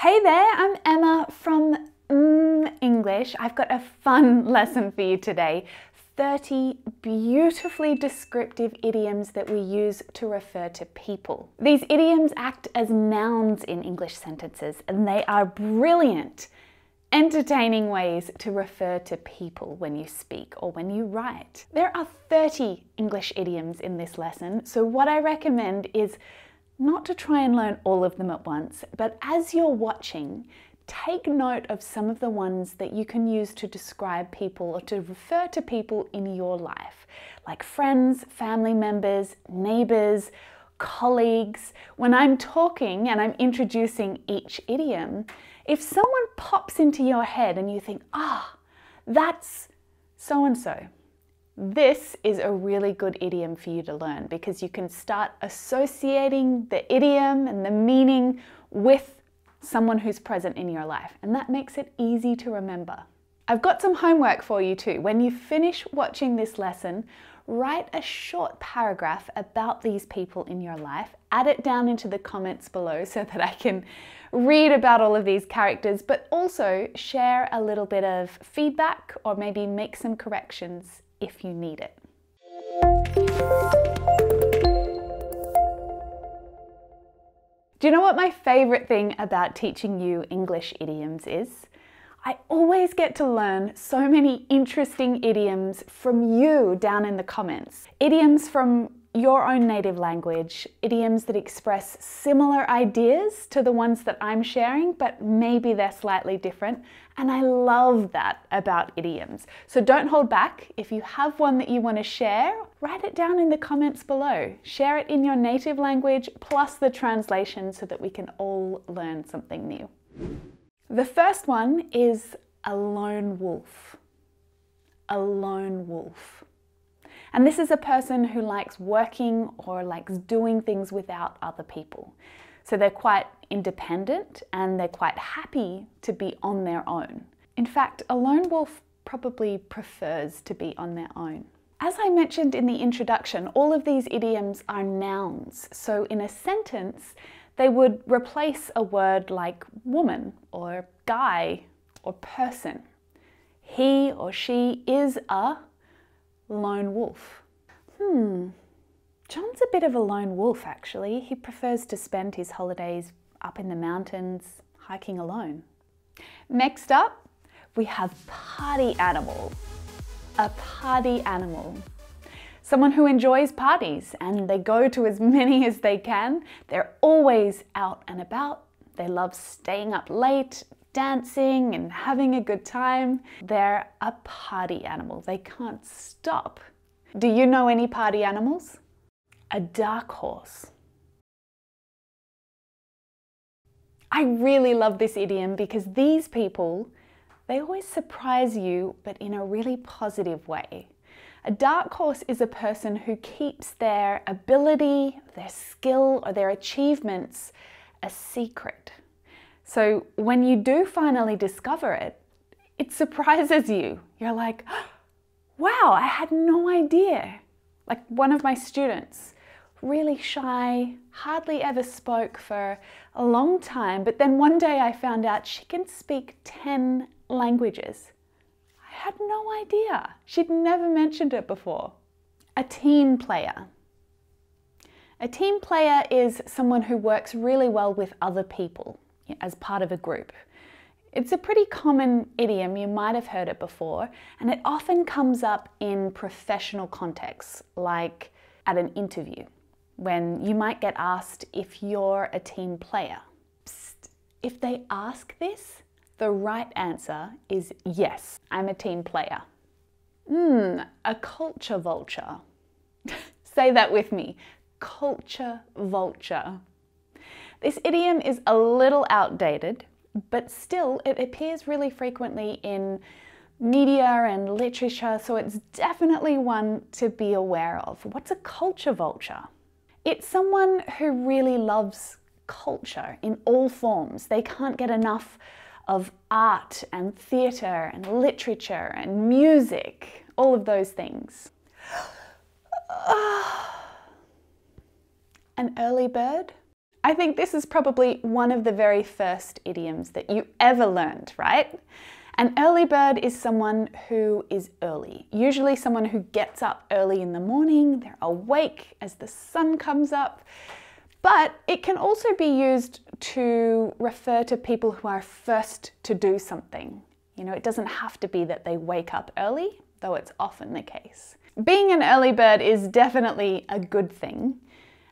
Hey there, I'm Emma from English. I've got a fun lesson for you today. 30 beautifully descriptive idioms that we use to refer to people. These idioms act as nouns in English sentences, and they are brilliant, entertaining ways to refer to people when you speak or when you write. There are 30 English idioms in this lesson, so what I recommend is not to try and learn all of them at once, but as you're watching, take note of some of the ones that you can use to describe people or to refer to people in your life, like friends, family members, neighbours, colleagues. When I'm talking and I'm introducing each idiom, if someone pops into your head and you think, that's so-and-so, this is a really good idiom for you to learn because you can start associating the idiom and the meaning with someone who's present in your life, and that makes it easy to remember. I've got some homework for you too. When you finish watching this lesson, write a short paragraph about these people in your life, add it down into the comments below so that I can read about all of these characters, but also share a little bit of feedback or maybe make some corrections if you need it. Do you know what my favourite thing about teaching you English idioms is? I always get to learn so many interesting idioms from you down in the comments. Idioms from your own native language, idioms that express similar ideas to the ones that I'm sharing, but maybe they're slightly different. And I love that about idioms. So don't hold back. If you have one that you want to share, write it down in the comments below. Share it in your native language plus the translation so that we can all learn something new. The first one is a lone wolf. A lone wolf. And this is a person who likes working or likes doing things without other people. So they're quite independent and they're quite happy to be on their own. In fact, a lone wolf probably prefers to be on their own. As I mentioned in the introduction, all of these idioms are nouns. So in a sentence, they would replace a word like woman or guy or person. He or she is a lone wolf. John's a bit of a lone wolf actually. He prefers to spend his holidays up in the mountains, hiking alone. Next up, we have party animal. A party animal. Someone who enjoys parties and they go to as many as they can. They're always out and about. They love staying up late, dancing and having a good time. They're a party animal. They can't stop. Do you know any party animals? A dark horse. I really love this idiom because these people, they always surprise you, but in a really positive way. A dark horse is a person who keeps their ability, their skill, or their achievements a secret. So when you do finally discover it, it surprises you. You're like, wow, I had no idea. Like one of my students, really shy, hardly ever spoke for a long time, but then one day I found out she can speak 10 languages. I had no idea. She'd never mentioned it before. A team player. A team player is someone who works really well with other people as part of a group. It's a pretty common idiom, you might have heard it before, and it often comes up in professional contexts, like at an interview, when you might get asked if you're a team player. Psst, if they ask this, the right answer is yes, I'm a team player. A culture vulture. Say that with me, culture vulture. This idiom is a little outdated, but still it appears really frequently in media and literature, so it's definitely one to be aware of. What's a culture vulture? It's someone who really loves culture in all forms. They can't get enough of art and theatre and literature and music, all of those things. An early bird? I think this is probably one of the very first idioms that you ever learned, right? An early bird is someone who is early, usually someone who gets up early in the morning, they're awake as the sun comes up, but it can also be used to refer to people who are first to do something. You know, it doesn't have to be that they wake up early, though it's often the case. Being an early bird is definitely a good thing,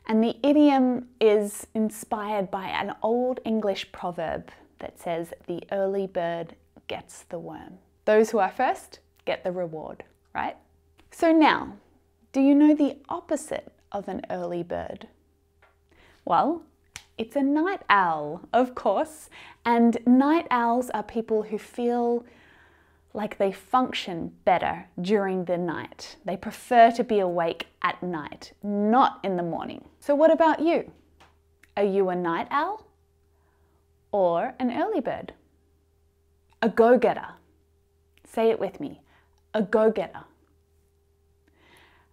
and the idiom is inspired by an old English proverb that says, "The early bird gets the worm." Those who are first get the reward, right? So now, do you know the opposite of an early bird? Well, it's a night owl, of course, and night owls are people who feel like they function better during the night. They prefer to be awake at night, not in the morning. So what about you? Are you a night owl or an early bird? A go-getter. Say it with me. A go-getter.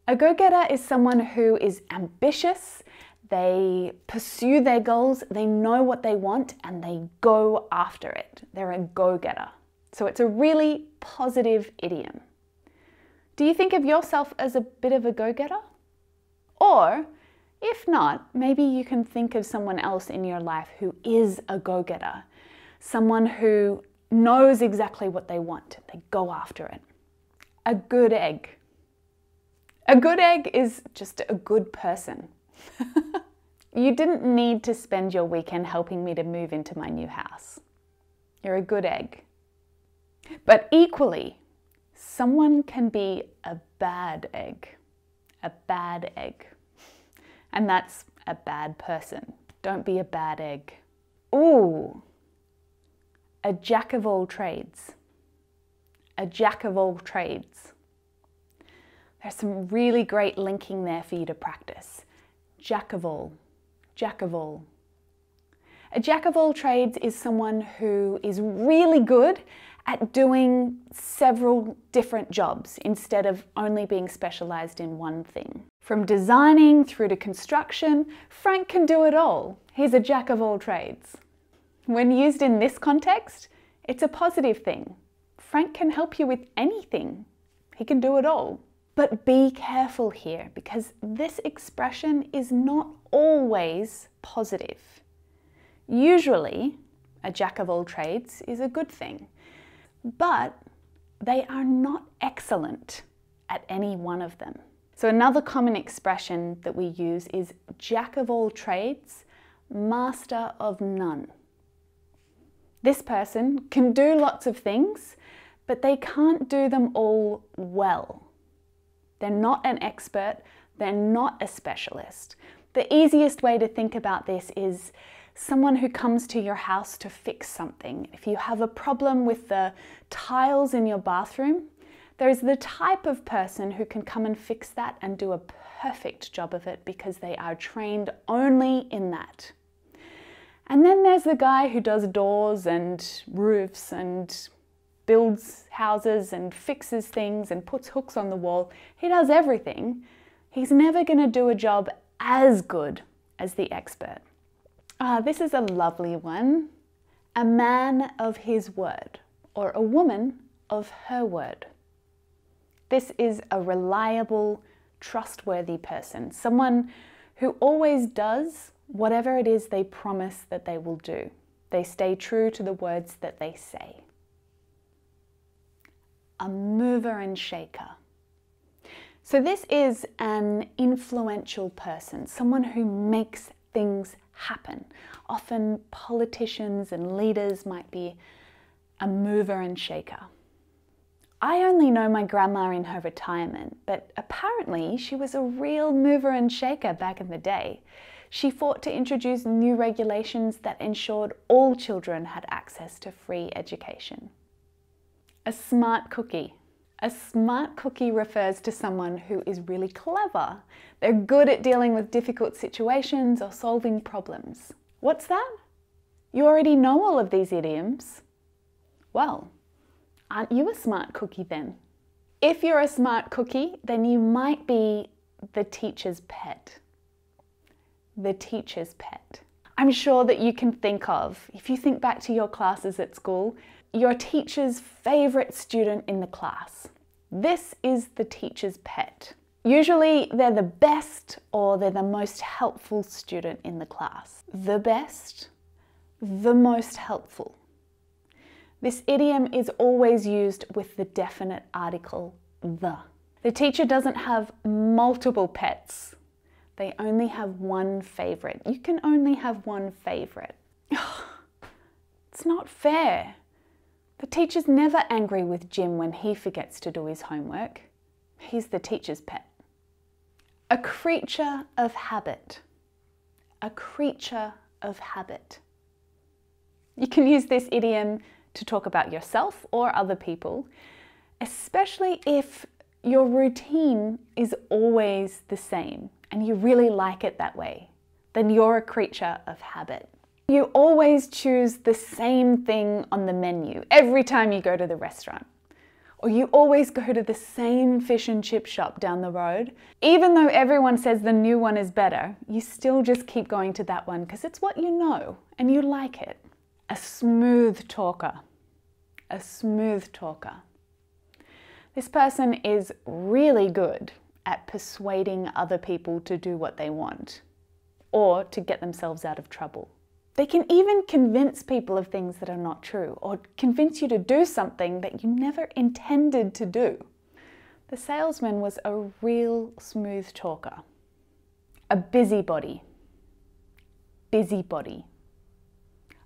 A go-getter is someone who is ambitious, they pursue their goals, they know what they want, and they go after it. They're a go-getter. So it's a really positive idiom. Do you think of yourself as a bit of a go-getter? Or, if not, maybe you can think of someone else in your life who is a go-getter. Someone who knows exactly what they want. They go after it. A good egg. A good egg is just a good person. You didn't need to spend your weekend helping me to move into my new house. You're a good egg. But equally, someone can be a bad egg. A bad egg. And that's a bad person. Don't be a bad egg. Ooh. A jack of all trades. A jack of all trades. There's some really great linking there for you to practice. Jack of all. Jack of all. A jack of all trades is someone who is really good at doing several different jobs instead of only being specialized in one thing. From designing through to construction, Frank can do it all. He's a jack of all trades. When used in this context, it's a positive thing. Frank can help you with anything. He can do it all. But be careful here, because this expression is not always positive. Usually, a jack of all trades is a good thing, but they are not excellent at any one of them. So another common expression that we use is jack of all trades, master of none. This person can do lots of things, but they can't do them all well. They're not an expert, they're not a specialist. The easiest way to think about this is someone who comes to your house to fix something. If you have a problem with the tiles in your bathroom, there is the type of person who can come and fix that and do a perfect job of it because they are trained only in that. And then there's the guy who does doors and roofs and builds houses and fixes things and puts hooks on the wall. He does everything. He's never going to do a job as good as the expert. This is a lovely one. A man of his word, or a woman of her word. This is a reliable, trustworthy person, someone who always does whatever it is they promise that they will do. They stay true to the words that they say. A mover and shaker. So this is an influential person, someone who makes things happen. Often politicians and leaders might be a mover and shaker. I only know my grandma in her retirement, but apparently she was a real mover and shaker back in the day. She fought to introduce new regulations that ensured all children had access to free education. A smart cookie. A smart cookie refers to someone who is really clever. They're good at dealing with difficult situations or solving problems. What's that? You already know all of these idioms. Well, aren't you a smart cookie then? If you're a smart cookie, then you might be the teacher's pet. The teacher's pet. I'm sure that you can think of, if you think back to your classes at school, your teacher's favourite student in the class. This is the teacher's pet. Usually they're the best or they're the most helpful student in the class. The best, the most helpful. This idiom is always used with the definite article the. The teacher doesn't have multiple pets. They only have one favourite. You can only have one favourite. It's not fair. The teacher's never angry with Jim when he forgets to do his homework. He's the teacher's pet. A creature of habit. A creature of habit. You can use this idiom to talk about yourself or other people, especially if your routine is always the same and you really like it that way. Then you're a creature of habit. You always choose the same thing on the menu every time you go to the restaurant. Or you always go to the same fish and chip shop down the road. Even though everyone says the new one is better, you still just keep going to that one because it's what you know and you like it. A smooth talker. A smooth talker. This person is really good at persuading other people to do what they want or to get themselves out of trouble. They can even convince people of things that are not true or convince you to do something that you never intended to do. The salesman was a real smooth talker. A busybody. Busybody.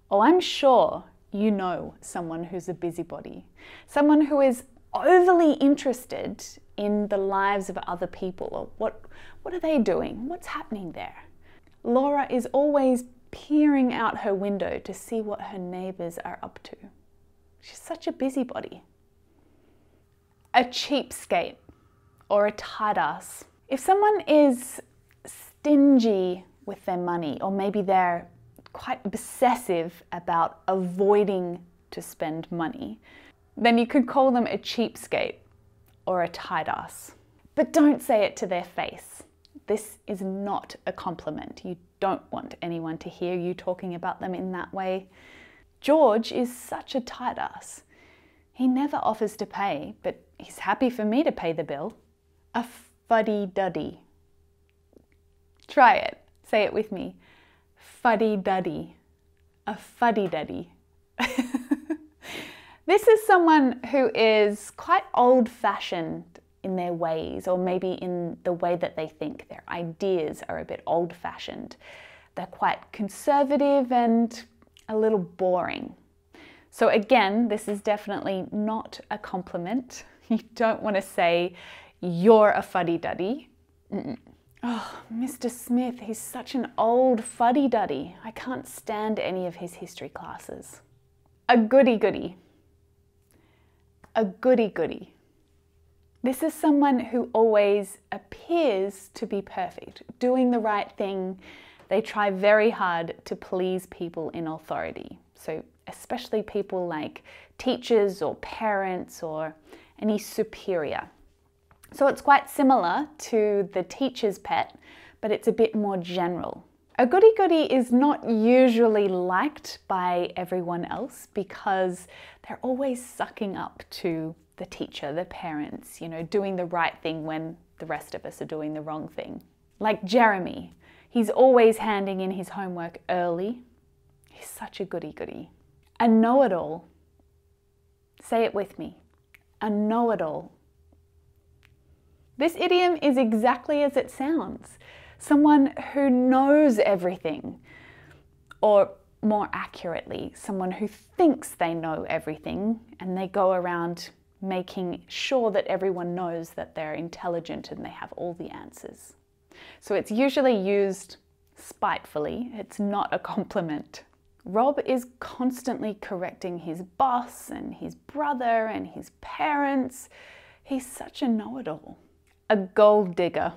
Oh, I'm sure you know someone who's a busybody. Someone who is overly interested in the lives of other people or what are they doing? What's happening there? Laura is always peering out her window to see what her neighbours are up to. She's such a busybody. A cheapskate or a tightarse. If someone is stingy with their money, or maybe they're quite obsessive about avoiding to spend money, then you could call them a cheapskate or a tightarse. But don't say it to their face. This is not a compliment. You don't want anyone to hear you talking about them in that way. George is such a tightarse. He never offers to pay, but he's happy for me to pay the bill. A fuddy-duddy. Try it. Say it with me. Fuddy-duddy. A fuddy-duddy. This is someone who is quite old-fashioned in their ways, or maybe in the way that they think. Their ideas are a bit old-fashioned. They're quite conservative and a little boring. So again, this is definitely not a compliment. You don't want to say, you're a fuddy-duddy. Oh, Mr. Smith, he's such an old fuddy-duddy. I can't stand any of his history classes. A goody-goody. A goody-goody. This is someone who always appears to be perfect, doing the right thing. They try very hard to please people in authority. So especially people like teachers or parents or any superior. So it's quite similar to the teacher's pet, but it's a bit more general. A goody-goody is not usually liked by everyone else because they're always sucking up to the teacher, the parents, you know, doing the right thing when the rest of us are doing the wrong thing. Like Jeremy, he's always handing in his homework early. He's such a goody-goody. A know-it-all. Say it with me. A know-it-all. This idiom is exactly as it sounds. Someone who knows everything, or more accurately, someone who thinks they know everything and they go around making sure that everyone knows that they're intelligent and they have all the answers. So it's usually used spitefully. It's not a compliment. Rob is constantly correcting his boss and his brother and his parents. He's such a know-it-all. A gold digger.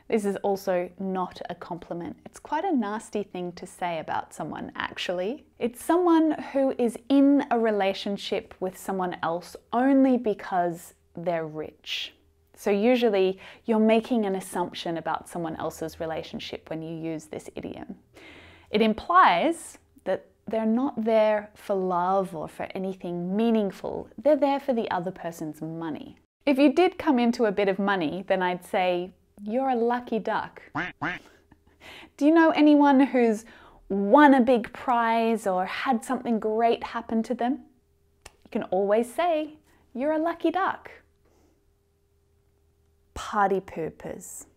This is also not a compliment. It's quite a nasty thing to say about someone, actually. It's someone who is in a relationship with someone else only because they're rich. So usually you're making an assumption about someone else's relationship when you use this idiom. It implies that they're not there for love or for anything meaningful. They're there for the other person's money. If you did come into a bit of money, then I'd say, you're a lucky duck. Do you know anyone who's won a big prize or had something great happen to them? You can always say, you're a lucky duck. Party poopers.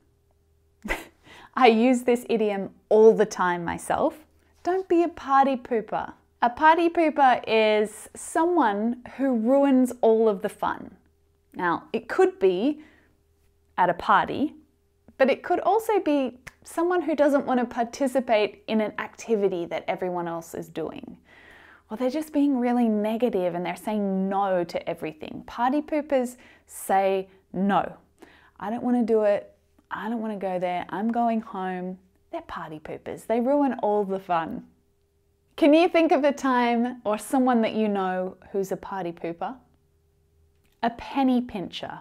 I use this idiom all the time myself. Don't be a party pooper. A party pooper is someone who ruins all of the fun. Now, it could be at a party, but it could also be someone who doesn't want to participate in an activity that everyone else is doing. Or they're just being really negative and they're saying no to everything. Party poopers say no. I don't want to do it. I don't want to go there. I'm going home. They're party poopers. They ruin all the fun. Can you think of a time or someone that you know who's a party pooper? A penny pincher.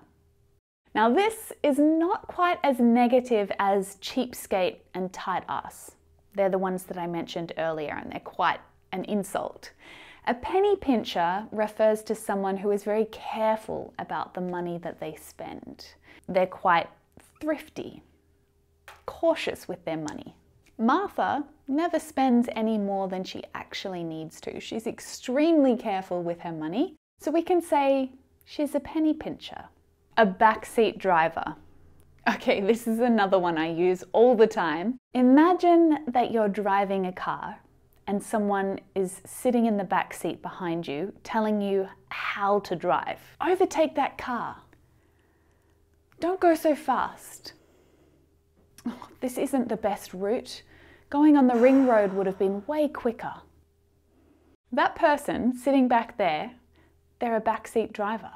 Now this is not quite as negative as cheapskate and tightarse. They're the ones that I mentioned earlier and they're quite an insult. A penny pincher refers to someone who is very careful about the money that they spend. They're quite thrifty, cautious with their money. Martha never spends any more than she actually needs to. She's extremely careful with her money, so we can say she's a penny pincher. A backseat driver. Okay, this is another one I use all the time. Imagine that you're driving a car and someone is sitting in the back seat behind you telling you how to drive. Overtake that car. Don't go so fast. Oh, this isn't the best route. Going on the ring road would have been way quicker. That person sitting back there, they're a backseat driver.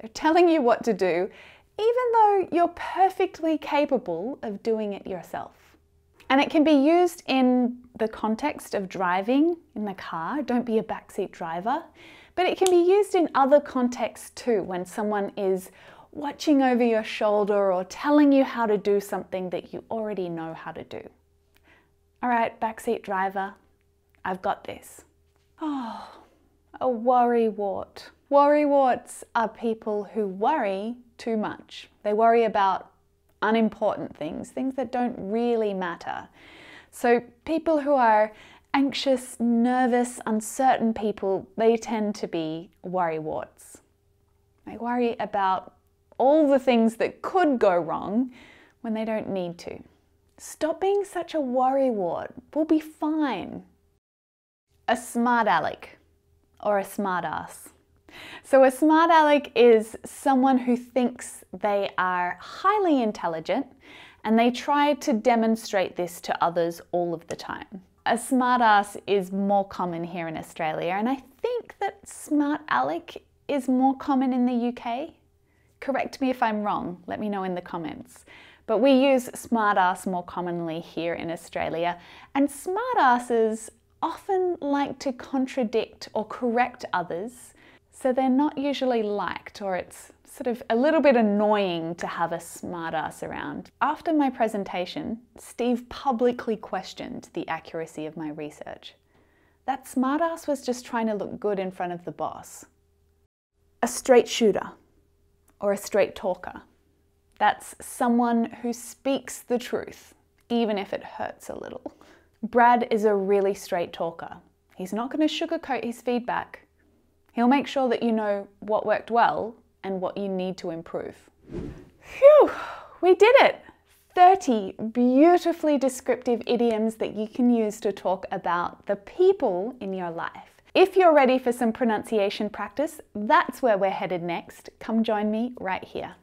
They're telling you what to do, even though you're perfectly capable of doing it yourself. And it can be used in the context of driving in the car. Don't be a backseat driver. But it can be used in other contexts too, when someone is watching over your shoulder or telling you how to do something that you already know how to do. All right, backseat driver, I've got this. Oh, a worrywart. Worrywarts are people who worry too much. They worry about unimportant things, things that don't really matter. So people who are anxious, nervous, uncertain people, they tend to be worrywarts. They worry about all the things that could go wrong when they don't need to. Stop being such a worrywart. We'll be fine. A smart aleck or a smart arse. So a smart aleck is someone who thinks they are highly intelligent and they try to demonstrate this to others all of the time. A smart arse is more common here in Australia, and I think that smart aleck is more common in the UK. Correct me if I'm wrong, let me know in the comments. But we use smart arse more commonly here in Australia, and smart arses often like to contradict or correct others, so they're not usually liked, or it's sort of a little bit annoying to have a smart ass around. After my presentation, Steve publicly questioned the accuracy of my research. That smart ass was just trying to look good in front of the boss. A straight shooter or a straight talker. That's someone who speaks the truth, even if it hurts a little. Brad is a really straight talker. He's not going to sugarcoat his feedback. He'll make sure that you know what worked well and what you need to improve. Phew, we did it! 30 beautifully descriptive idioms that you can use to talk about the people in your life. If you're ready for some pronunciation practice, that's where we're headed next. Come join me right here.